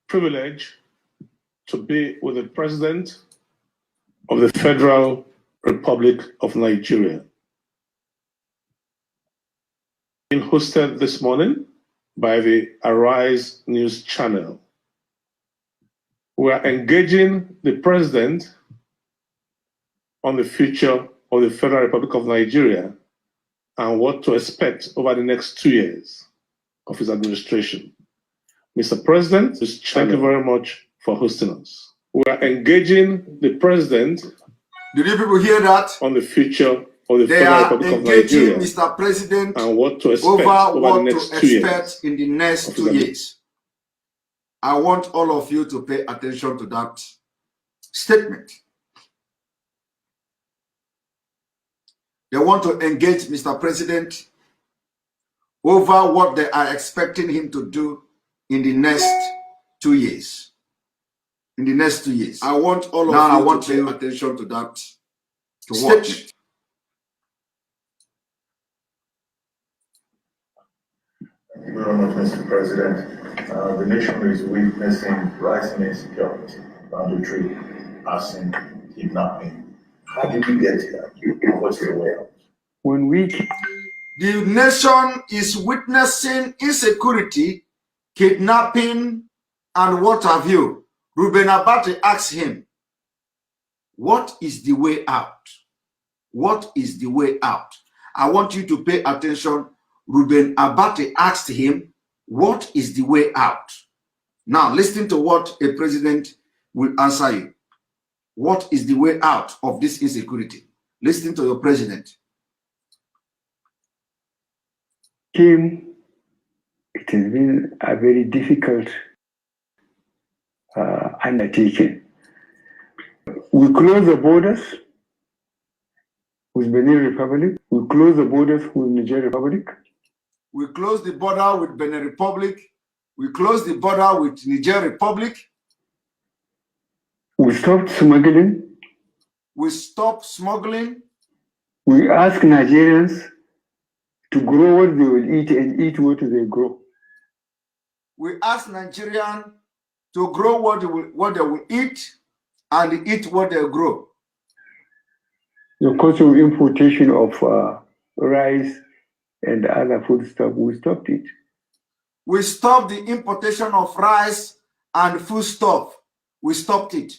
privilege to be with the President of the Federal Republic of Nigeria. Being hosted this morning by the Arise News channel. We are engaging the President on the future of the Federal Republic of Nigeria and what to expect over the next 2 years of his administration. Mr. President, thank you very much for hosting us. We are engaging the President. Did you people hear that? On the future of the Federal Republic of Nigeria, Mr. President, and what to expect over the next 2 years in the next 2 years. I want all of you to pay attention to that statement. They want to engage Mr. President over what they are expecting him to do in the next 2 years. In the next 2 years. I want all of you to pay attention to that statement. Watch. Thank you very much, Mr. President. The nation is witnessing rising insecurity, banditry, arson, kidnapping. How did we get here? What's the way out? The nation is witnessing insecurity, kidnapping, and what have you. Ruben Abate asked him, what is the way out? What is the way out? I want you to pay attention. Ruben Abate asked him, what is the way out? Now, listen to what a president will answer you. What is the way out of this insecurity? Listen to your president. Kim, it has been a very difficult undertaking. We close the borders with Benin Republic. We close the borders with Niger Republic. We close the border with Benin Republic. We close the border with Niger Republic. We stopped smuggling. We stopped smuggling. We ask Nigerians to grow what they will eat and eat what they grow. We ask Nigerians to grow what they will eat and eat what they grow. The cost of importation of rice and other food stuff, we stopped it. We stopped the importation of rice and food stuff. We stopped it.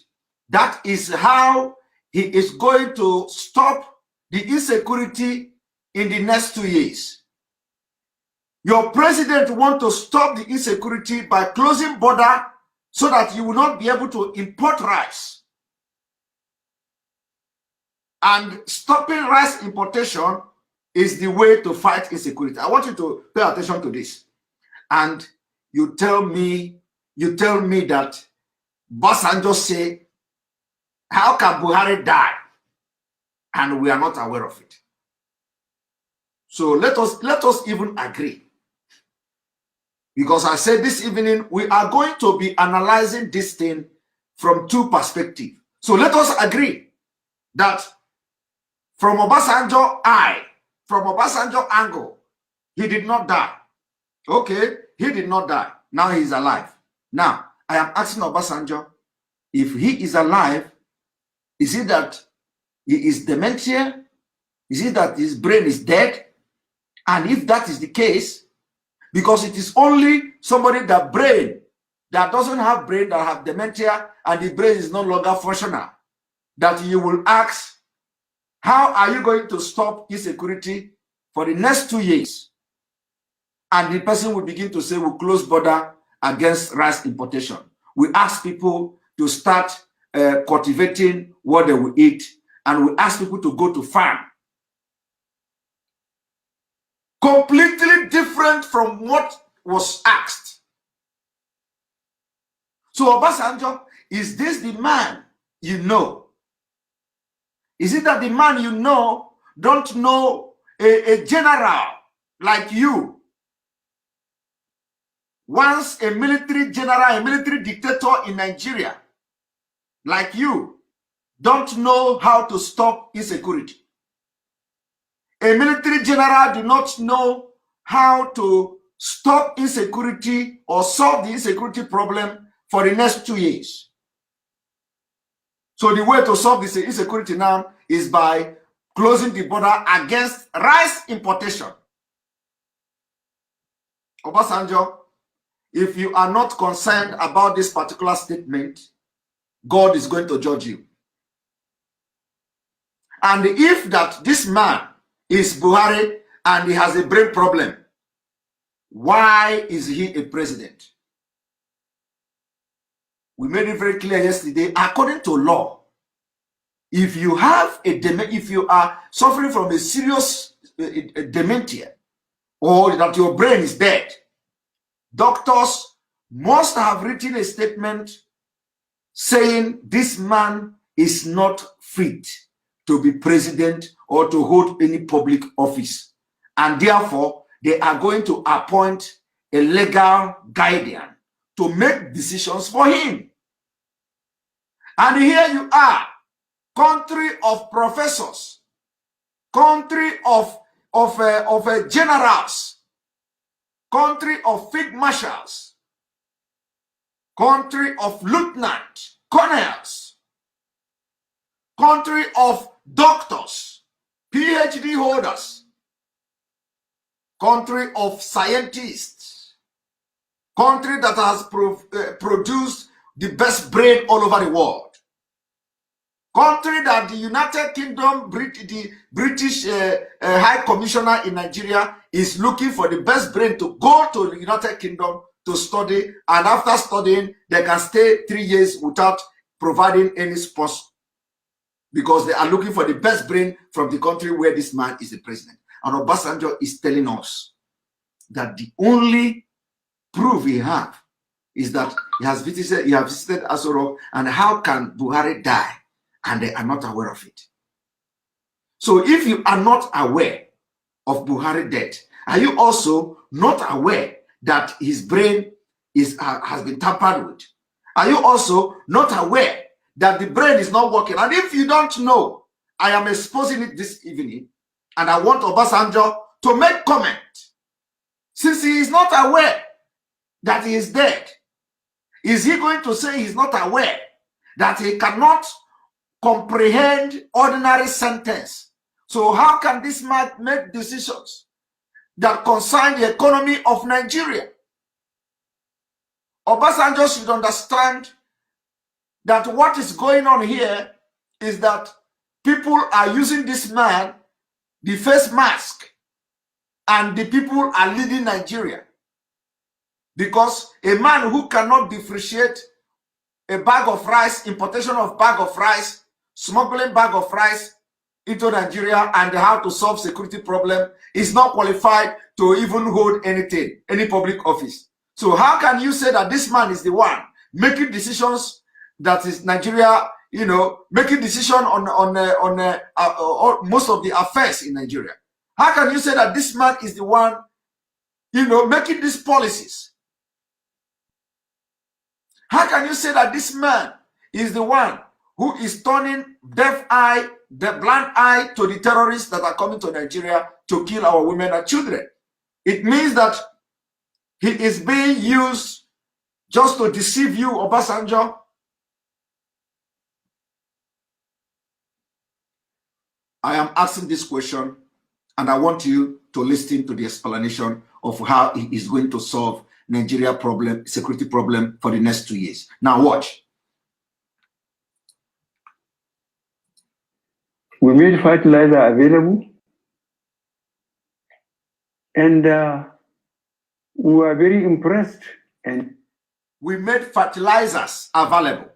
That is how he is going to stop the insecurity in the next 2 years. Your president wants to stop the insecurity by closing border so that you will not be able to import rice. And stopping rice importation is the way to fight insecurity. I want you to pay attention to this. And you tell me that Basanjo say, how can Buhari die? And we are not aware of it. So let us even agree. Because I said this evening, we are going to be analyzing this thing from two perspectives. So let us agree that from Obasanjo angle, he did not die. Okay, he did not die. Now he is alive. Now, I am asking Obasanjo, if he is alive, is it that he is dementia? Is it that his brain is dead? And if that is the case, because it is only somebody that doesn't have brain, that have dementia, and the brain is no longer functional, that you will ask, how are you going to stop insecurity for the next 2 years? And the person will begin to say, we'll close border against rice importation. We ask people to start cultivating what they will eat, and we ask people to go to farm. Completely different from what was asked. So Obasanjo, is this the man you know? Is it that the man you know don't know a general like you? Once a military general, a military dictator in Nigeria like you don't know how to stop insecurity. A military general do not know how to stop insecurity or solve the insecurity problem for the next 2 years. So the way to solve this insecurity now is by closing the border against rice importation. Obasanjo, if you are not concerned about this particular statement, God is going to judge you. And if that this man is Buhari and he has a brain problem, why is he a president? We made it very clear yesterday, according to law, if you have if you are suffering from a serious dementia, or that your brain is dead, doctors must have written a statement saying this man is not fit to be president or to hold any public office. And therefore, they are going to appoint a legal guardian to make decisions for him. And here you are, country of professors, country of generals, country of field marshals, country of lieutenant colonels, country of doctors, PhD holders, country of scientists, country that has produced the best brain all over the world, country that the United Kingdom, the British High Commissioner in Nigeria is looking for the best brain to go to the United Kingdom to study, and after studying, they can stay 3 years without providing any sponsor, because they are looking for the best brain from the country where this man is the president. And Obasanjo is telling us that the only proof we have is that he has visited AsoRock, and how can Buhari die and they are not aware of it? So if you are not aware of Buhari's death, are you also not aware that his brain has been tampered with? Are you also not aware that the brain is not working? And if you don't know, I am exposing it this evening, and I want Obasanjo to make comment. Since he is not aware that he is dead, is he going to say he's not aware that he cannot comprehend ordinary sentence? So how can this man make decisions that concern the economy of Nigeria? Obasanjo should understand that what is going on here is that people are using this man, the face mask, and the people are leading Nigeria. Because a man who cannot differentiate a bag of rice, importation of bag of rice, smuggling bag of rice into Nigeria, and how to solve security problem is not qualified to even hold anything, any public office. So how can you say that this man is the one making decisions that is Nigeria, making decision on most of the affairs in Nigeria? How can you say that this man is the one, making these policies? How can you say that this man is the one who is turning the blind eye to the terrorists that are coming to Nigeria to kill our women and children? It means that he is being used just to deceive you, Obasanjo. I am asking this question, and I want you to listen to the explanation of how he is going to solve Nigeria problem, security problem for the next 2 years. Now watch. We made fertilizer available, and we were very impressed. And we made fertilizers available.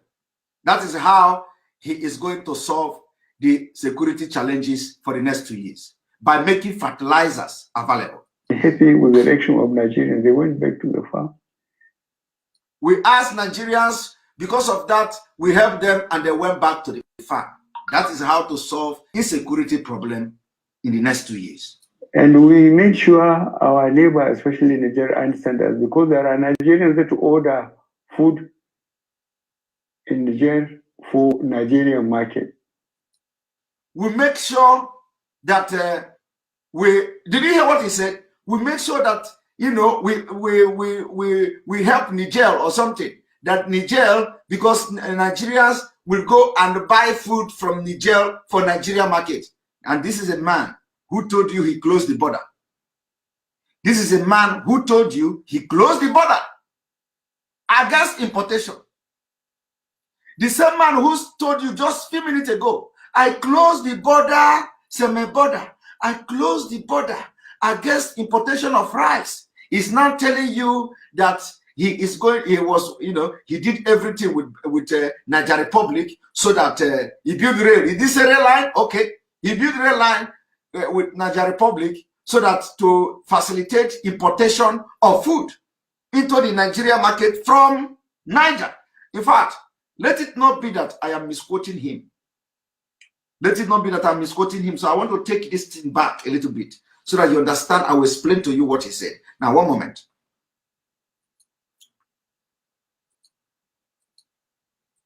That is how he is going to solve the security challenges for the next 2 years, by making fertilizers available. Happy with the election of Nigerians, they went back to the farm. We asked Nigerians, because of that, we helped them and they went back to the farm. That is how to solve insecurity problem in the next 2 years. And we made sure our neighbor, especially Nigeria, understand us, because there are Nigerians that order food in Niger for Nigerian market. We make sure that did you hear what he said? We make sure that we help Niger or something. that Niger, because Nigerians will go and buy food from Niger for Nigeria market. And this is a man who told you he closed the border. This is a man who told you he closed the border against importation. The same man who told you just a few minutes ago, I closed the border, semi-border. I closed the border against importation of rice. Is now telling you that he is going, he was, he did everything with Niger Republic so that he built rail. Is this a rail line? Okay. He built rail line with Niger Republic so that to facilitate importation of food into the Nigeria market from Niger. In fact, let it not be that I am misquoting him. Let it not be that I'm misquoting him. So I want to take this thing back a little bit so that you understand. I will explain to you what he said. Now, one moment.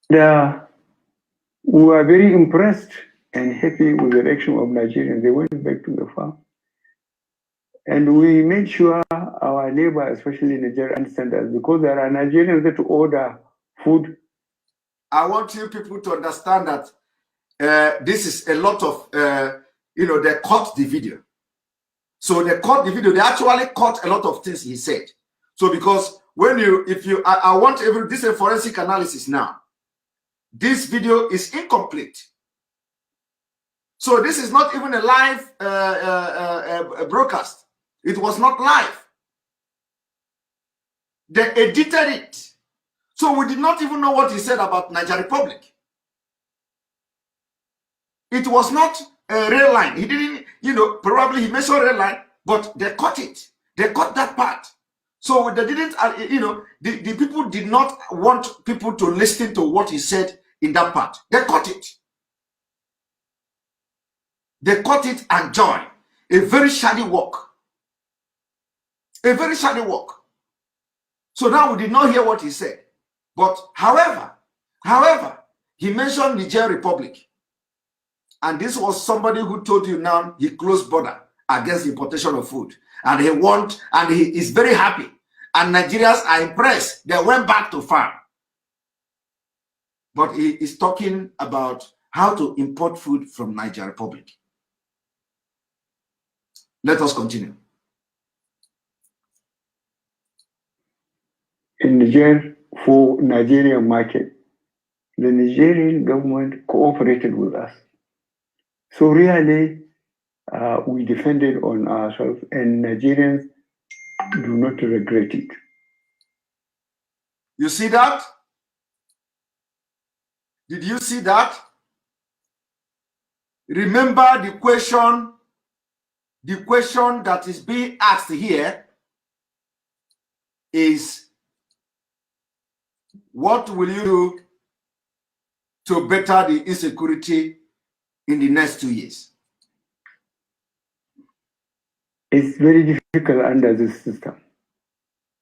We were very impressed and happy with the reaction of Nigerians. They went back to the farm. And we made sure our neighbor, especially in Nigeria, understand us, because there are Nigerians that order food. I want you people to understand that this is a lot of, they cut the video. So they cut the video. They actually cut a lot of things he said. So because I want this is a forensic analysis now. This video is incomplete. So this is not even a live broadcast. It was not live. They edited it. So we did not even know what he said about Niger Republic. It was not a rail line. He didn't, probably he mentioned rail line, but they cut it. They cut that part. So they didn't, the people did not want people to listen to what he said in that part. They cut it. They cut it and joined. A very shoddy work. A very shoddy work. So now we did not hear what he said. But however, he mentioned Niger Republic. And this was somebody who told you now he closed border against importation of food. And he is very happy. And Nigerians are impressed. They went back to farm. But he is talking about how to import food from Niger Republic. Let us continue. In Niger, for Nigerian market, the Nigerian government cooperated with us. So really, we defended on ourselves, and Nigerians do not regret it. You see that? Did you see that? Remember the question that is being asked here is, what will you do to better the insecurity in the next 2 years? It's very difficult under this system.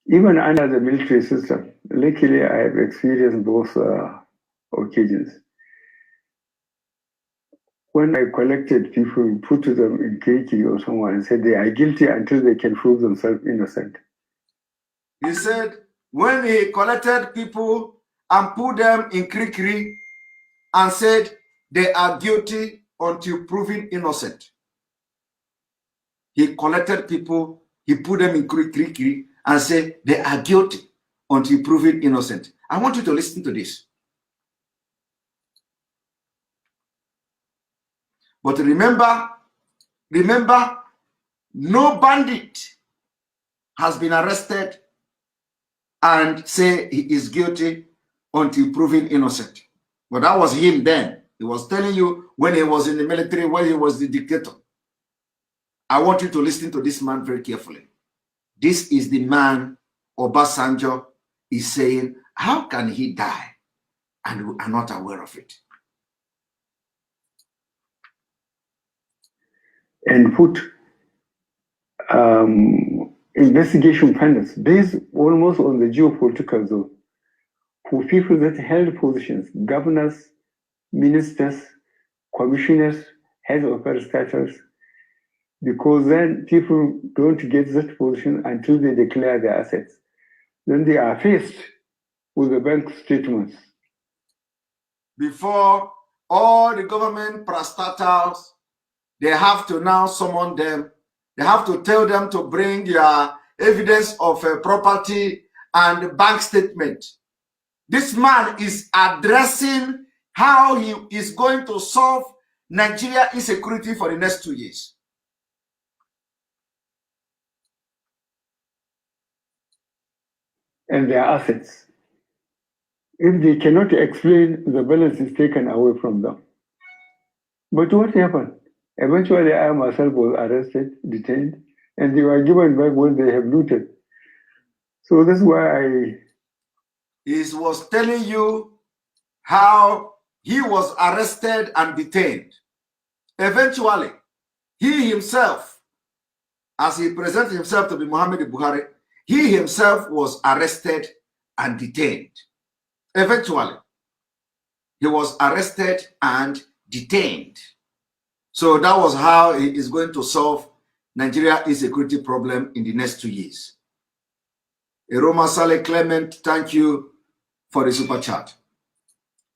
Even under the military system, luckily I have experienced both occasions. When I collected people, put them in KK or someone and said they are guilty until they can prove themselves innocent. He said when he collected people and put them in Krikri and said they are guilty until proven innocent. He collected people, he put them in Krikri and said they are guilty until proven innocent. I want you to listen to this. But remember, no bandit has been arrested and say he is guilty until proven innocent. But that was him then. He was telling you when he was in the military, when he was the dictator. I want you to listen to this man very carefully. This is the man Obasanjo is saying, how can he die and we are not aware of it? And put investigation panels based almost on the geopolitical zone for people that held positions, governors, ministers, commissioners, heads of parastatals, because then people don't get that position until they declare their assets. Then they are faced with the bank statements. Before all the government parastatals, they have to now summon them. They have to tell them to bring your evidence of property and bank statement. This man is addressing how he is going to solve Nigeria insecurity for the next 2 years. And their assets. If they cannot explain, the balance is taken away from them. But what happened? Eventually, I myself was arrested, detained, and they were given back what they have looted. So that's why He was telling you how he was arrested and detained. Eventually, he himself, as he presented himself to be Muhammad Buhari, he himself was arrested and detained. Eventually, he was arrested and detained. So that was how he is going to solve Nigeria insecurity problem in the next 2 years. Eroma Saleh Clement, thank you for the super chat.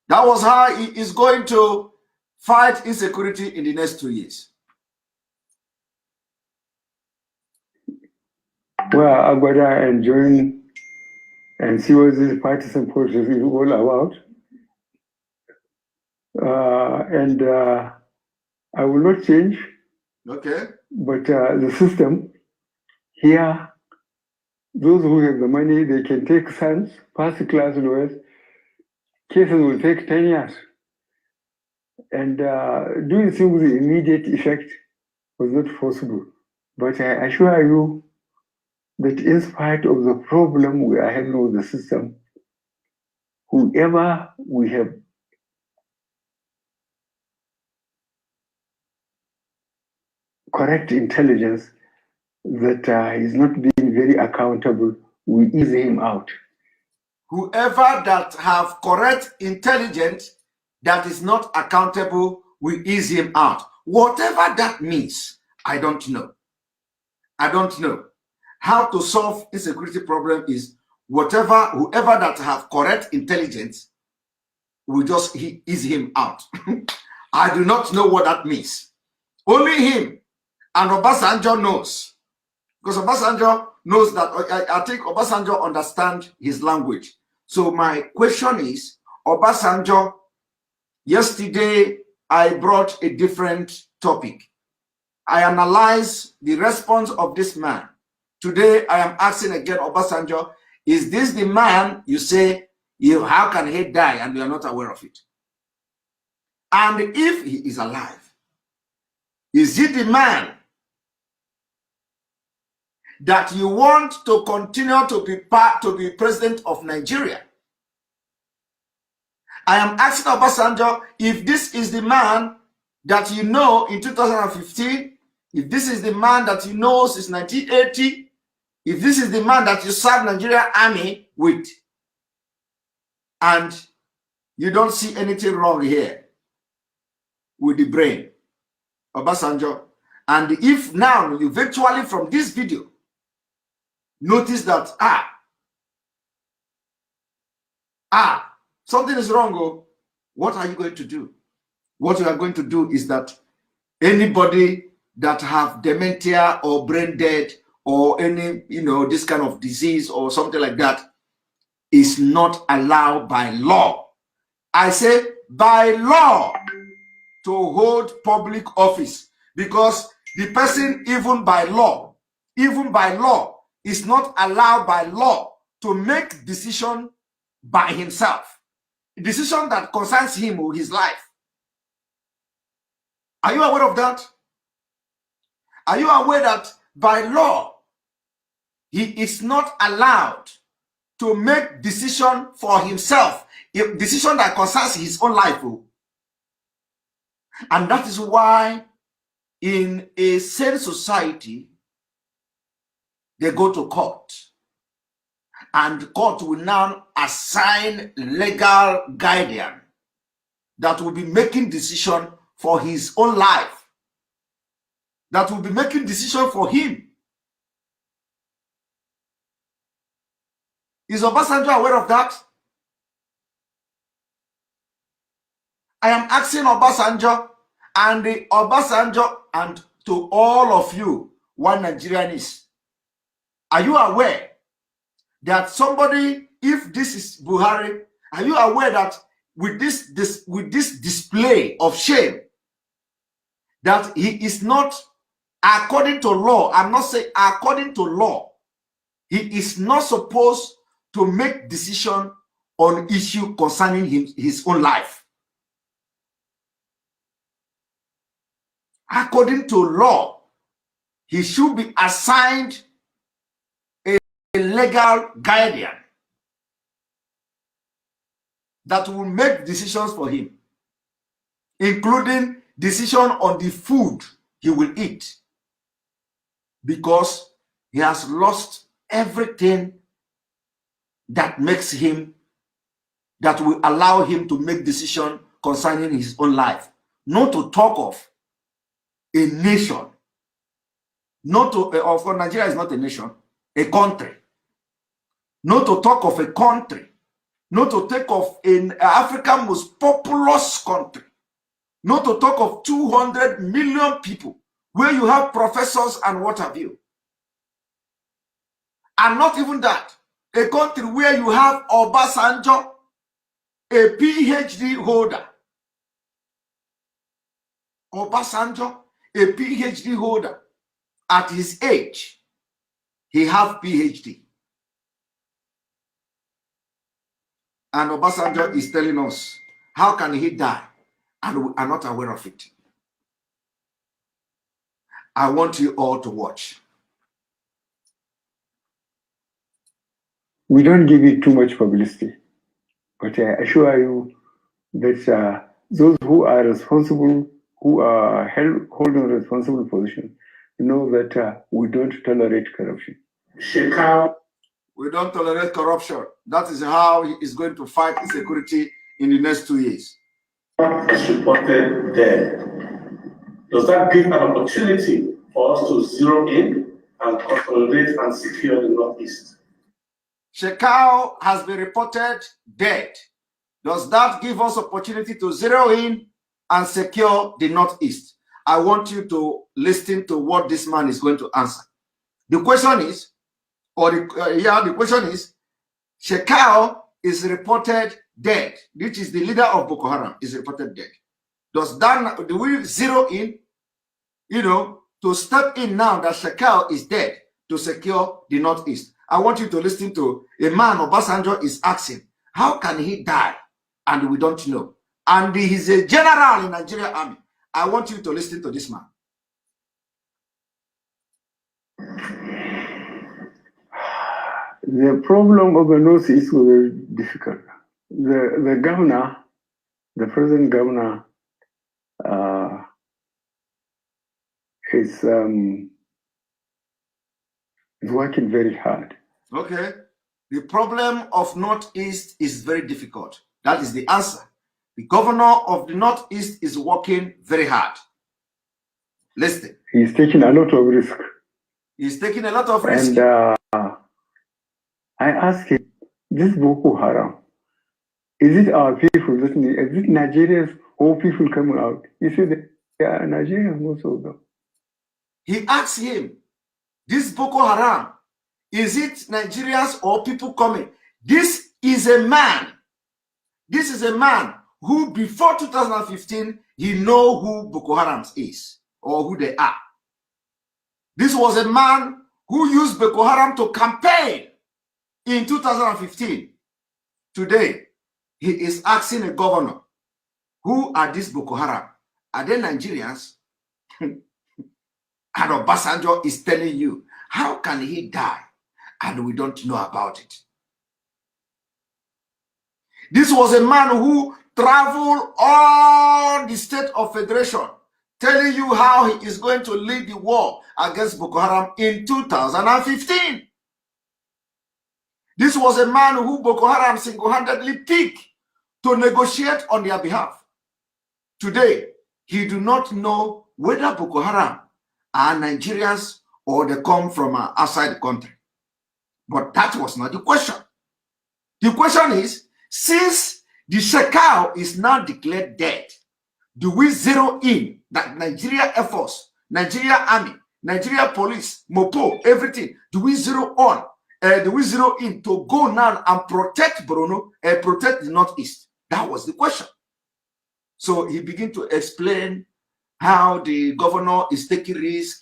That was how he is going to fight insecurity in the next 2 years. well, Agbada and join and see what this partisan process is all about. I will not change, Okay. but the system here, those who have the money, they can take sons, first-class lawyers. Cases will take 10 years. And doing things with immediate effect was not possible. But I assure you that in spite of the problem we are having with the system, whoever we have correct intelligence that is not being very accountable, we ease him out. Whoever that have correct intelligence that is not accountable, we ease him out. Whatever that means, I don't know. I don't know. How to solve insecurity problem is whoever that have correct intelligence, we just ease him out. I do not know what that means. Only him and Obasanjo knows. Because Obasanjo knows that, I think Obasanjo understands his language. So my question is, Obasanjo, yesterday I brought a different topic. I analyzed the response of this man. Today I am asking again, Obasanjo, is this the man you say, how can he die and you are not aware of it? And if he is alive, is he the man that you want to continue to be president of Nigeria? I am asking Obasanjo if this is the man that you know in 2015, if this is the man that you know since 1980, if this is the man that you serve Nigerian army with, and you don't see anything wrong here with the brain, Obasanjo, and if now you virtually from this video notice that something is wrong, what are you going to do? What you are going to do is that anybody that have dementia or brain dead or any, this kind of disease or something like that is not allowed by law. I say by law to hold public office, because the person even by law is not allowed by law to make decision by himself. A decision that concerns him or his life. Are you aware of that? Are you aware that by law, he is not allowed to make decision for himself, a decision that concerns his own life? And that is why in a sane society, they go to court. And court will now assign legal guardian that will be making decision for his own life. That will be making decision for him. Is Obasanjo aware of that? I am asking Obasanjo and and to all of you, one Nigerians, are you aware that somebody, if this is Buhari, are you aware that with this display of shame, that he is not, according to law, I'm not saying according to law, he is not supposed to make decision on issue concerning his own life. According to law, he should be assigned a legal guardian that will make decisions for him, including decision on the food he will eat, because he has lost everything that makes him, that will allow him to make decision concerning his own life. Not to talk of a nation, not to, of course, Nigeria is not a nation, a country. Not to talk of a country, not to take of an African most populous country, not to talk of 200 million people, where you have professors and what have you. And not even that, a country where you have Obasanjo, a PhD holder. Obasanjo, a PhD holder. At his age, he have PhD. And Obasanjo is telling us, how can he die? And we are not aware of it. I want you all to watch. We don't give it too much publicity, but I assure you that those who are responsible, who are holding responsible position, know that we don't tolerate corruption. We don't tolerate corruption. That is how he is going to fight insecurity in the next 2 years. Is reported dead. Does that give an opportunity for us to zero in and consolidate and secure the Northeast? Shekau has been reported dead. Does that give us opportunity to zero in and secure the Northeast? I want you to listen to what this man is going to answer. The question is, the question is, Shekau is reported dead, which is the leader of Boko Haram, is reported dead. Do we zero in, to step in now that Shekau is dead to secure the Northeast? I want you to listen to a man Obasanjo is asking, how can he die? And we don't know. And he's a general in Nigeria army. I want you to listen to this man. The problem of the Northeast was very difficult. The governor, the present governor, is working very hard. Okay. The problem of Northeast is very difficult. That is the answer. The governor of the Northeast is working very hard. Listen. He's taking a lot of risk. He's taking a lot of risk. And I asked him, this Boko Haram, is it our people, is it Nigerians or people coming out? He said, they are Nigerians, most of them. He asked him, this Boko Haram, is it Nigerians or people coming? This is a man who before 2015, he know who Boko Haram is or who they are. This was a man who used Boko Haram to campaign in 2015. Today, he is asking a governor, who are these Boko Haram? Are they Nigerians? And Obasanjo is telling you, how can he die? And we don't know about it. This was a man who traveled all the state of Federation, telling you how he is going to lead the war against Boko Haram in 2015. This was a man who Boko Haram single-handedly picked to negotiate on their behalf. Today, he do not know whether Boko Haram are Nigerians or they come from outside the country. But that was not the question. The question is, since the Shekau is now declared dead. Do we zero in that Nigeria Air Force, Nigeria Army, Nigeria Police, Mopo, everything? Do we zero on? Do we zero in to go now and protect Borno and protect the Northeast? That was the question. So he began to explain how the governor is taking risk.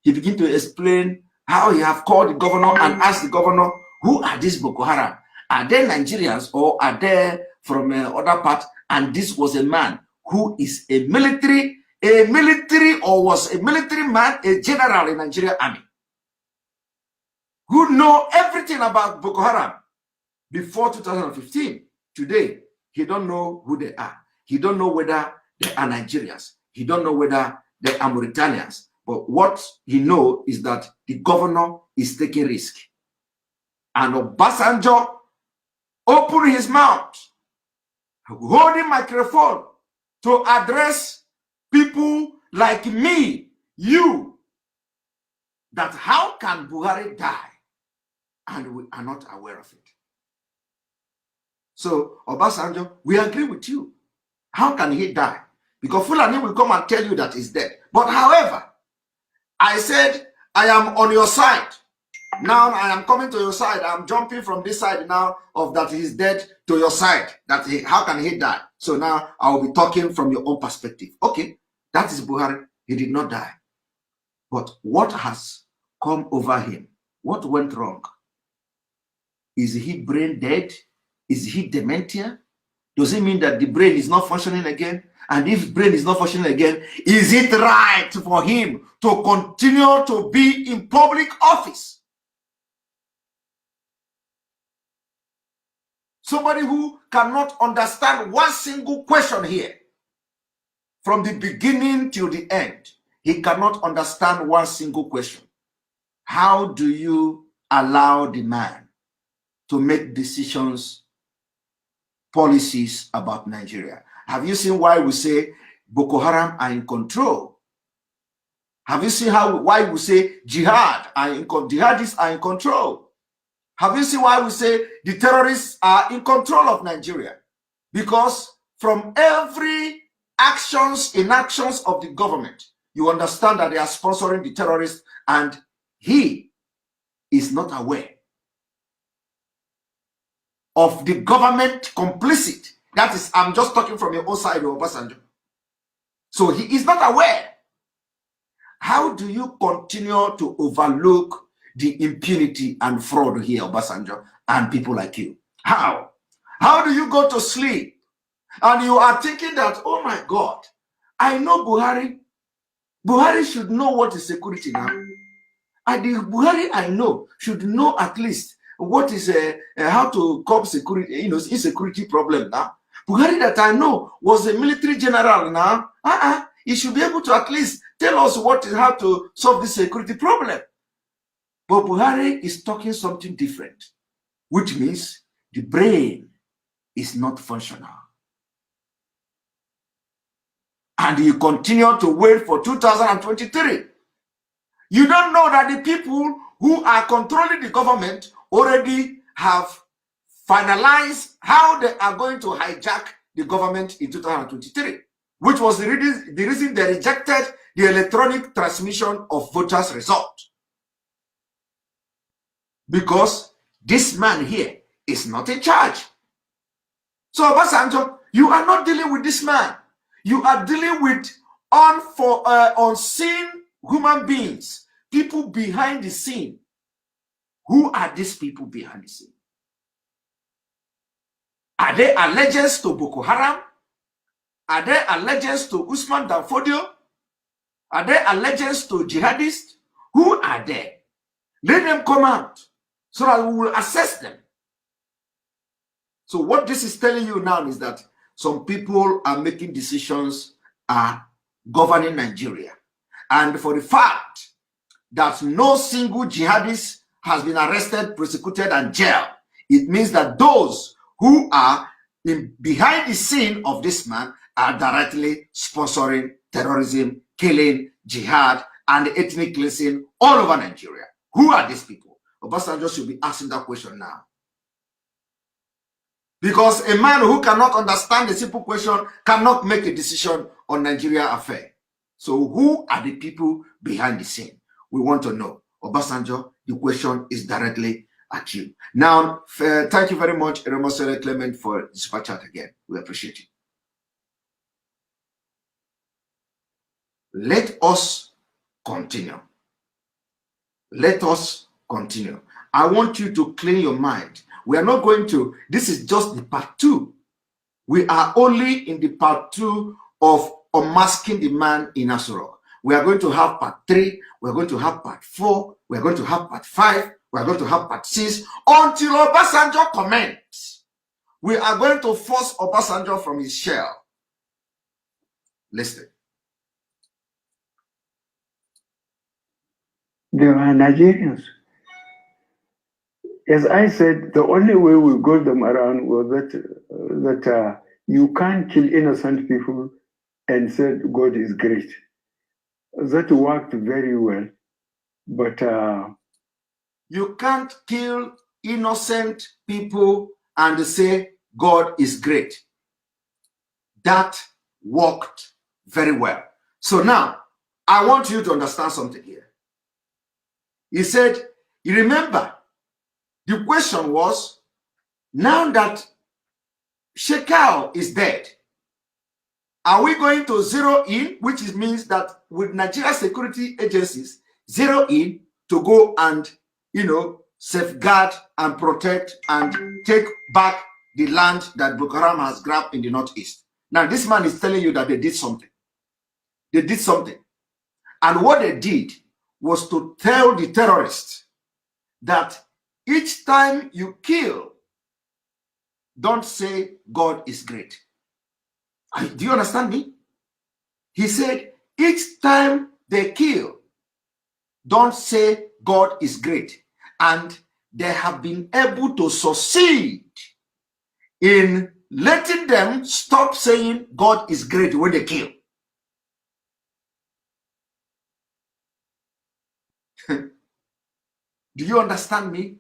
He began to explain how he have called the governor and asked the governor, who are these Boko Haram? Are they Nigerians or are they from other part? And this was a man who is a military or was a military man, a general in Nigeria Army, who know everything about Boko Haram before 2015. Today, he don't know who they are. He don't know whether they are Nigerians. He don't know whether they are Mauritanians. But what he knows is that the governor is taking risk. And Obasanjo opened his mouth, holding microphone to address people like me, you, that how can Buhari die and we are not aware of it? So, Obasanjo, we agree with you. How can he die? Because Fulani will come and tell you that he's dead. But however, I said, I am on your side. Now I am coming to your side. I'm jumping from this side now of that he's dead to your side. How can he die? So now I will be talking from your own perspective. Okay, that is Buhari. He did not die. But what has come over him? What went wrong? Is he brain dead? Is he dementia? Does it mean that the brain is not functioning again? And if brain is not functioning again, is it right for him to continue to be in public office? Somebody who cannot understand one single question here, from the beginning till the end, he cannot understand one single question. How do you allow the man to make decisions, policies about Nigeria? Have you seen why we say Boko Haram are in control? Have you seen why we say jihadists are in control? Have you seen why we say the terrorists are in control of Nigeria? Because from every inactions of the government, you understand that they are sponsoring the terrorists and he is not aware of the government complicit. That is, I'm just talking from your own side of Obasanjo. So he is not aware. How do you continue to overlook the impunity and fraud here, Obasanjo, and people like you? How? How do you go to sleep and you are thinking that, oh my God, I know Buhari. Buhari should know what is security now. And the Buhari I know should know at least what is how to curb security, insecurity problem now. Buhari that I know was a military general now. He should be able to at least tell us how to solve this security problem. But Buhari is talking something different, which means the brain is not functional. And you continue to wait for 2023. You don't know that the people who are controlling the government already have finalized how they are going to hijack the government in 2023, which was the reason they rejected the electronic transmission of voters' result. Because this man here is not in charge. So, Obasanjo, you are not dealing with this man. You are dealing with unseen human beings, people behind the scene. Who are these people behind the scene? Are they allegiance to Boko Haram? Are they allegiance to Usman Danfodio? Are they allegiance to jihadists? Who are they? Let them come out so that we will assess them. So what this is telling you now is that some people are making decisions, are governing Nigeria. And for the fact that no single jihadist has been arrested, prosecuted, and jailed, it means that those who are behind the scene of this man are directly sponsoring terrorism, killing, jihad, and ethnic cleansing all over Nigeria. Who are these people? Obasanjo should be asking that question now. Because a man who cannot understand a simple question cannot make a decision on Nigeria affair. So who are the people behind the scene? We want to know. Obasanjo, the question is directly at you. Now, thank you very much, Eremosere Clement, for the super chat again. We appreciate it. Let us continue. Let us continue. I want you to clear your mind. We are not going to, this is just the part 2. We are only in the part 2 of Unmasking the Man in AsoRock. We are going to have part 3. We are going to have part 4. We are going to have part 5. We are going to have part 6 until Obasanjo comments. We are going to force Obasanjo from his shell. Listen. They are Nigerians. As I said, the only way we got them around was that you can't kill innocent people and said God is great. That worked very well, but you can't kill innocent people and say God is great. That worked very well. So now, I want you to understand something here. He said, you remember, the question was, now that Shekau is dead, are we going to zero in, which means that with Nigeria security agencies, zero in to go and, safeguard and protect and take back the land that Boko Haram has grabbed in the northeast? Now, this man is telling you that they did something. They did something. And what they did was to tell the terrorists that each time you kill, don't say God is great. Do you understand me? He said, each time they kill, don't say God is great. And they have been able to succeed in letting them stop saying God is great when they kill. Do you understand me?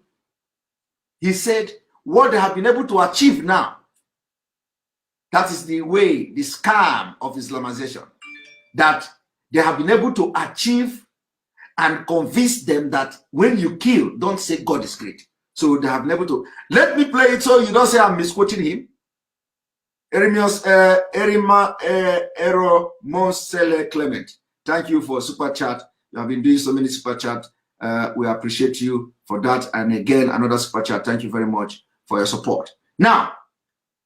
He said, what they have been able to achieve now, that is the way, the scam of Islamization, that they have been able to achieve and convince them that when you kill, don't say God is great. So they have been able to. Let me play it so you don't say I'm misquoting him. Eremosere Clement. Thank you for super chat. You have been doing so many super chat. We appreciate you for that. And again, another super chat. Thank you very much for your support. Now,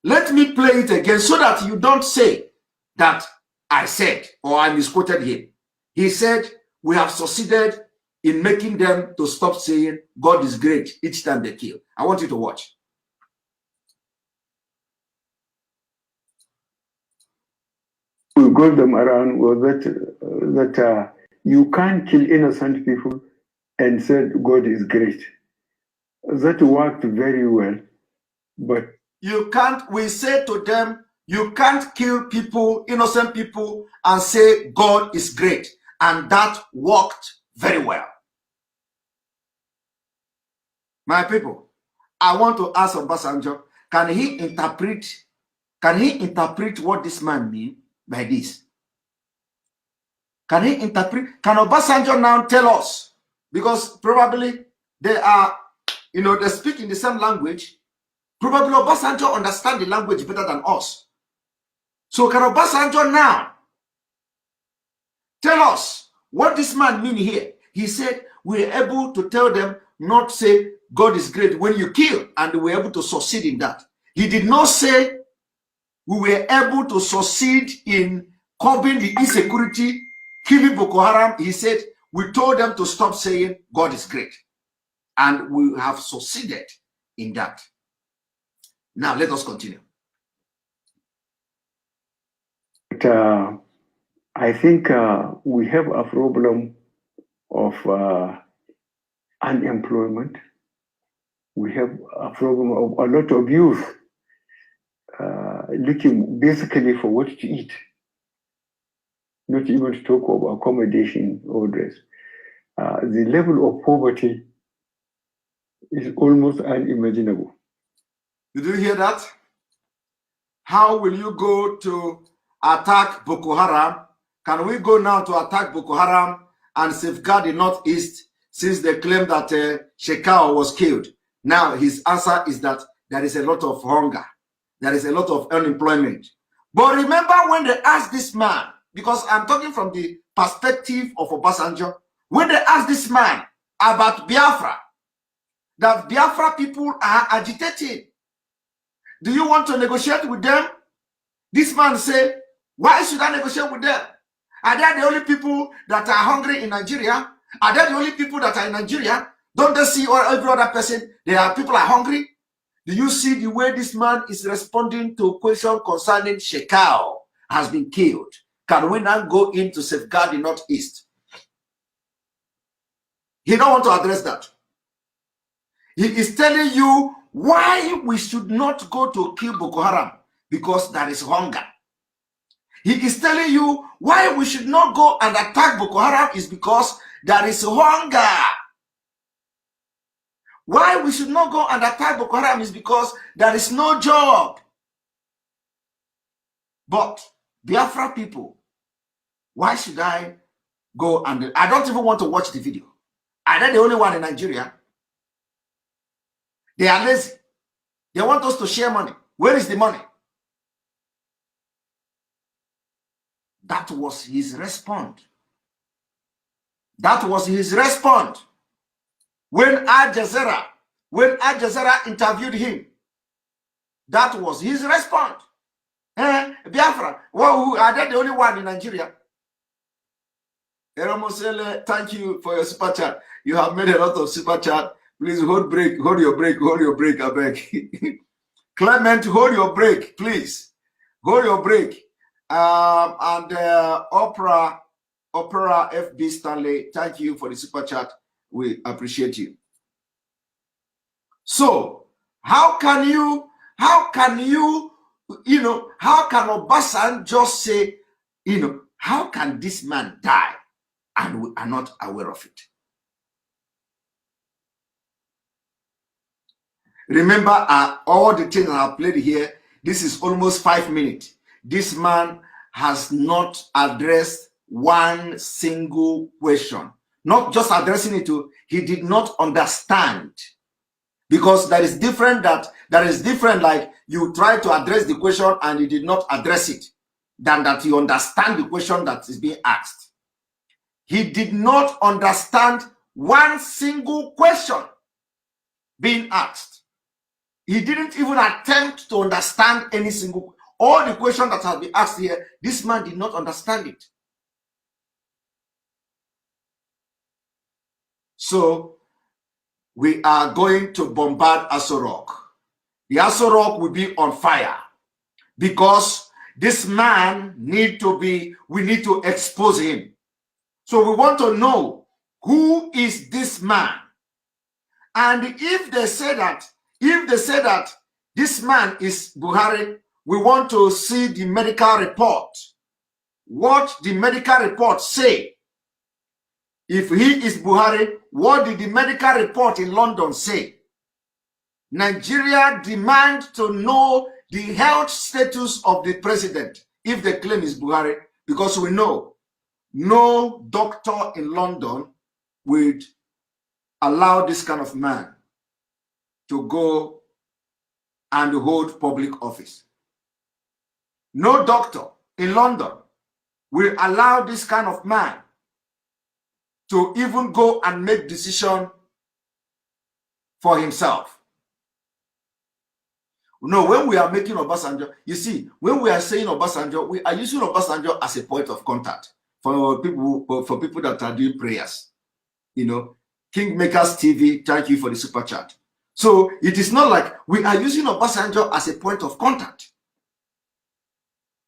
let me play it again so that you don't say that I said or I misquoted him. He said, we have succeeded in making them to stop saying God is great each time they kill. I want you to watch. we got them around was that you can't kill innocent people and said God is great. That worked very well, but you can't. We say to them, you can't kill people, innocent people, and say God is great, and that worked very well. My people, I want to ask Obasanjo, can he interpret what this man means by this? Can he interpret? Can Obasanjo now tell us? Because probably they are, they speak in the same language. Probably Obasanjo understands the language better than us. So can Obasanjo now tell us what this man means here? He said, we're able to tell them not say God is great when you kill, and we're able to succeed in that. He did not say we were able to succeed in curbing the insecurity, killing Boko Haram. He said, we told them to stop saying God is great. And we have succeeded in that. Now, let us continue. But, I think we have a problem of unemployment. We have a problem of a lot of youth looking basically for what to eat, not even to talk about accommodation or dress. The level of poverty is almost unimaginable. Did you hear that? how will you go to attack Boko Haram? Can we go now to attack Boko Haram and safeguard the Northeast since they claim that Shekau was killed? Now his answer is that there is a lot of hunger. There is a lot of unemployment. But remember when they asked this man, because I'm talking from the perspective of Obasanjo, when they asked this man about Biafra, that Biafra people are agitating. Do you want to negotiate with them? This man said, why should I negotiate with them? Are they the only people that are hungry in Nigeria? Are they the only people that are in Nigeria? Don't they see every other person? People are hungry. Do you see the way this man is responding to a question concerning Shekau has been killed? Can we now go in to safeguard the Northeast? He don't want to address that. He is telling you why we should not go to kill Boko Haram, because there is hunger. He is telling you why we should not go and attack Boko Haram is because there is hunger. Why we should not go and attack Boko Haram is because there is no job. But Biafra people, why should I go and... I don't even want to watch the video. Are they the only one in Nigeria? They are lazy. They want us to share money. Where is the money? That was his response. That was his response. When Al Jazeera interviewed him, that was his response. Biafra, well, are they the only one in Nigeria? Eramosele, thank you for your super chat. You have made a lot of super chat. Please hold your break, I beg. Clement, hold your break, please. Hold your break. Opera FB Stanley, thank you for the super chat. We appreciate you. So, how can Obasanjo just say, how can this man die and we are not aware of it? Remember, all the things I have played here, this is almost 5 minutes. This man has not addressed one single question. Not just addressing it, he did not understand. Because that is different, like you try to address the question and you did not address it, than that you understand the question that is being asked. He did not understand one single question being asked. He didn't even attempt to understand any single, all the questions that have been asked here, this man did not understand it. So, we are going to bombard AsoRock. The AsoRock will be on fire because this man we need to expose him. So we want to know, who is this man? And if they say that this man is Buhari, we want to see the medical report. What the medical report say? If he is Buhari, what did the medical report in London say? Nigeria demand to know the health status of the president if the claim is Buhari, because we know no doctor in London would allow this kind of man to go and hold public office. No doctor in London will allow this kind of man to even go and make decision for himself. No, when we are making Obasanjo, you see, when we are saying Obasanjo, we are using Obasanjo as a point of contact for people that are doing prayers. Kingmakers TV, thank you for the super chat. So it is not like we are using Obasanjo as a point of contact.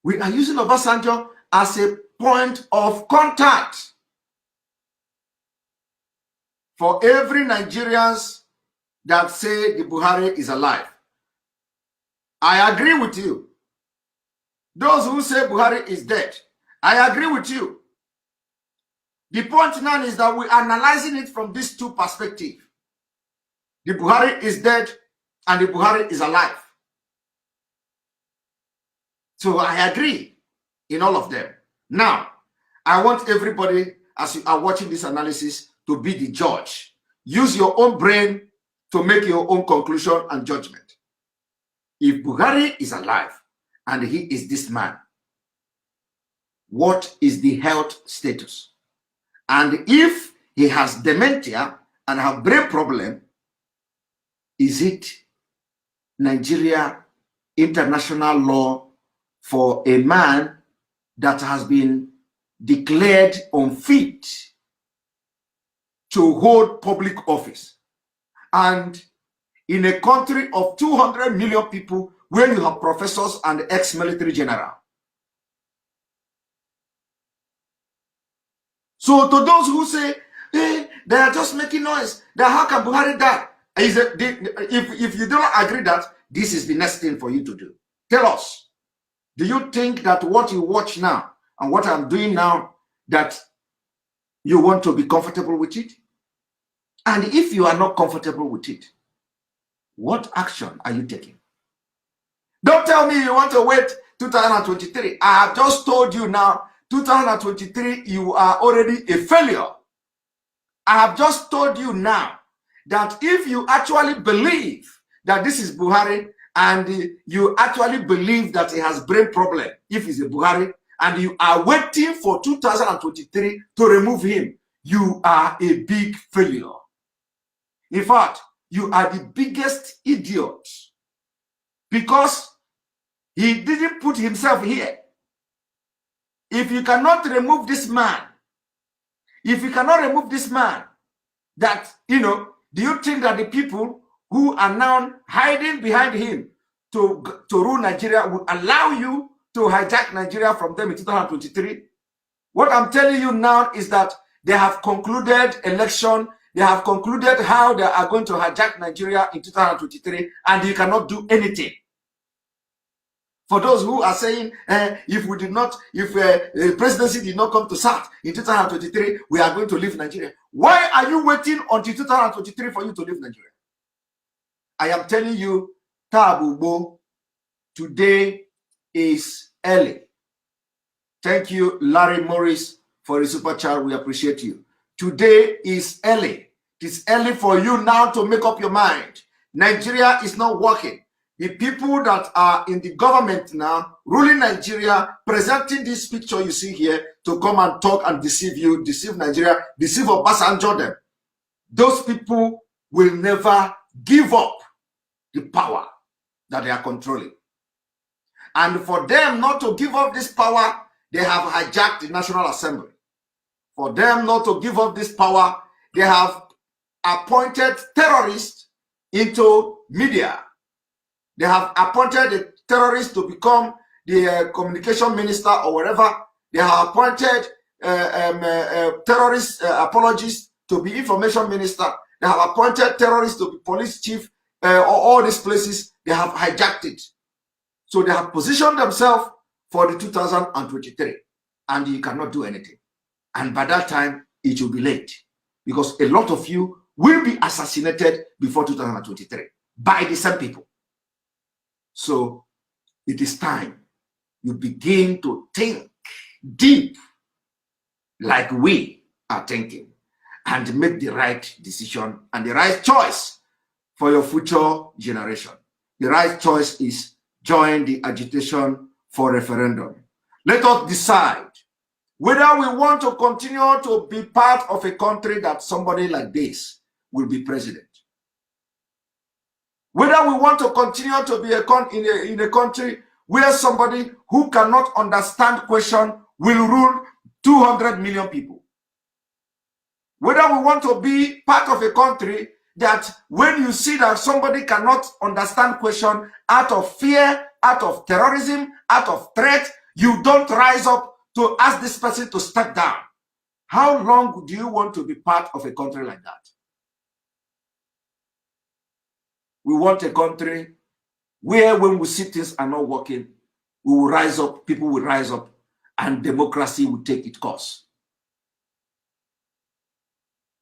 We are using Obasanjo as a point of contact for every Nigerians that say the Buhari is alive. I agree with you. Those who say Buhari is dead, I agree with you. The point now is that we are analyzing it from these two perspectives. The Buhari is dead and the Buhari is alive. So I agree in all of them. Now, I want everybody, as you are watching this analysis, to be the judge. Use your own brain to make your own conclusion and judgment. If Buhari is alive and he is this man, what is the health status? And if he has dementia and have brain problem, is it Nigeria international law for a man that has been declared unfit to hold public office, and in a country of 200 million people where you have professors and ex-military general? So to those who say, hey, they are just making noise, that how can Buhari die? If you don't agree that, this is the next thing for you to do. Tell us, do you think that what you watch now and what I'm doing now, that you want to be comfortable with it? And if you are not comfortable with it, what action are you taking? Don't tell me you want to wait 2023. I have just told you now, 2023, you are already a failure. I have just told you now that if you actually believe that this is Buhari, and you actually believe that he has brain problem, if he's a Buhari, and you are waiting for 2023 to remove him, you are a big failure. In fact, you are the biggest idiot, because he didn't put himself here. If you cannot remove this man, that, do you think that the people who are now hiding behind him to rule Nigeria would allow you to hijack Nigeria from them in 2023? What I'm telling you now is that they have concluded election. They have concluded how they are going to hijack Nigeria in 2023, and you cannot do anything. For those who are saying, if the presidency did not come to SAT in 2023, we are going to leave Nigeria. Why are you waiting until 2023 for you to leave Nigeria? I am telling you, Tabubo, today is early. Thank you, Larry Morris, for the super chat. We appreciate you. Today is early. It is early for you now to make up your mind. Nigeria is not working. The people that are in the government now, ruling Nigeria, presenting this picture you see here to come and talk and deceive you, deceive Nigeria, deceive Obasanjo them. Those people will never give up the power that they are controlling. And for them not to give up this power, they have hijacked the National Assembly. For them not to give up this power, they have appointed terrorists into media. They have appointed a terrorist to become the communication minister or whatever. They have appointed terrorist apologists to be information minister. They have appointed terrorists to be police chief. All these places, they have hijacked it. So they have positioned themselves for the 2023, and you cannot do anything. And by that time, it will be late, because a lot of you will be assassinated before 2023 by the same people. So it is time you begin to think deep like we are thinking, and make the right decision and the right choice for your future generation. The right choice is join the agitation for referendum. Let us decide whether we want to continue to be part of a country that somebody like this will be president. Whether we want to continue to be in a country where somebody who cannot understand question will rule 200 million people. Whether we want to be part of a country that when you see that somebody cannot understand question, out of fear, out of terrorism, out of threat, you don't rise up to ask this person to step down. How long do you want to be part of a country like that? We want a country where when we see things are not working, we will rise up, people will rise up, and democracy will take its course.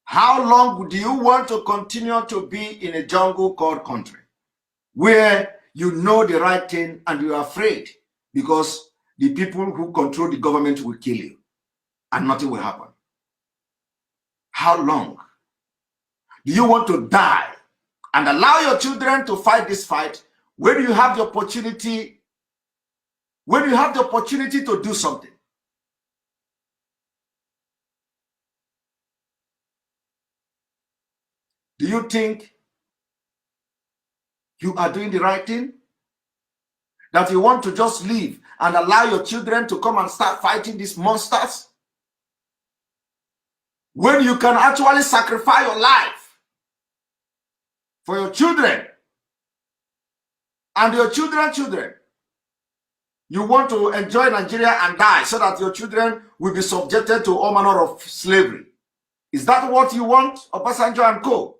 How long do you want to continue to be in a jungle called country, where you know the right thing and you are afraid because the people who control the government will kill you and nothing will happen. How long do you want to die and allow your children to fight this fight when you have the opportunity, to do something? Do you think you are doing the right thing? That you want to just leave and allow your children to come and start fighting these monsters? When you can actually sacrifice your life for your children and your children's children. You want to enjoy Nigeria and die so that your children will be subjected to all manner of slavery. Is that what you want, Obasanjo and co?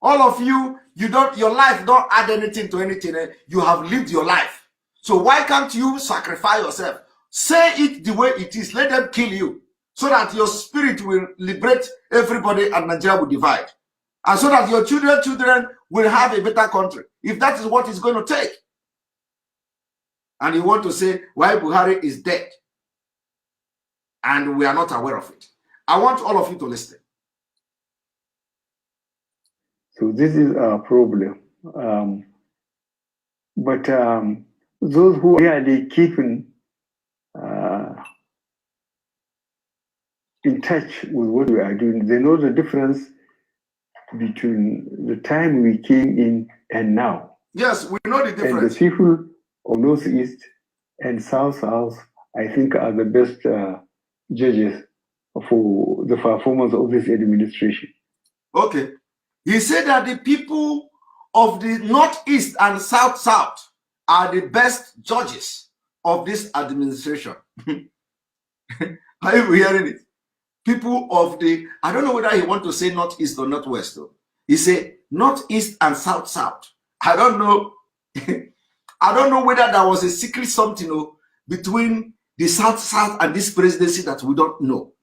All of you, your life don't add anything to anything. You have lived your life. So why can't you sacrifice yourself? Say it the way it is. Let them kill you so that your spirit will liberate everybody and Nigeria will divide. And so that your children will have a better country. If that is what it's going to take. And you want to say why Buhari is dead and we are not aware of it. I want all of you to listen. So this is our problem. But those who are really keeping in touch with what we are doing, they know the difference between the time we came in and now. Yes, we know the difference. And the people of Northeast and South, I think, are the best judges for the performance of this administration. Okay. He said that the people of the Northeast and South are the best judges of this administration. Are you hearing it? People of the, I don't know whether he want to say Northeast or Northwest though. He said Northeast and South. I don't know. I don't know whether there was a secret something between the South and this presidency that we don't know.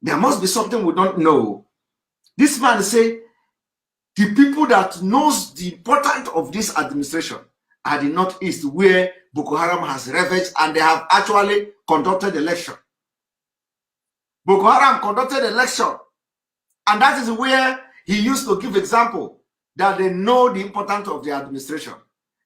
There must be something we don't know. This man say the people that knows the importance of this administration are the Northeast, where Boko Haram has ravaged and they have actually conducted election. Boko Haram conducted election, and that is where he used to give example that they know the importance of the administration.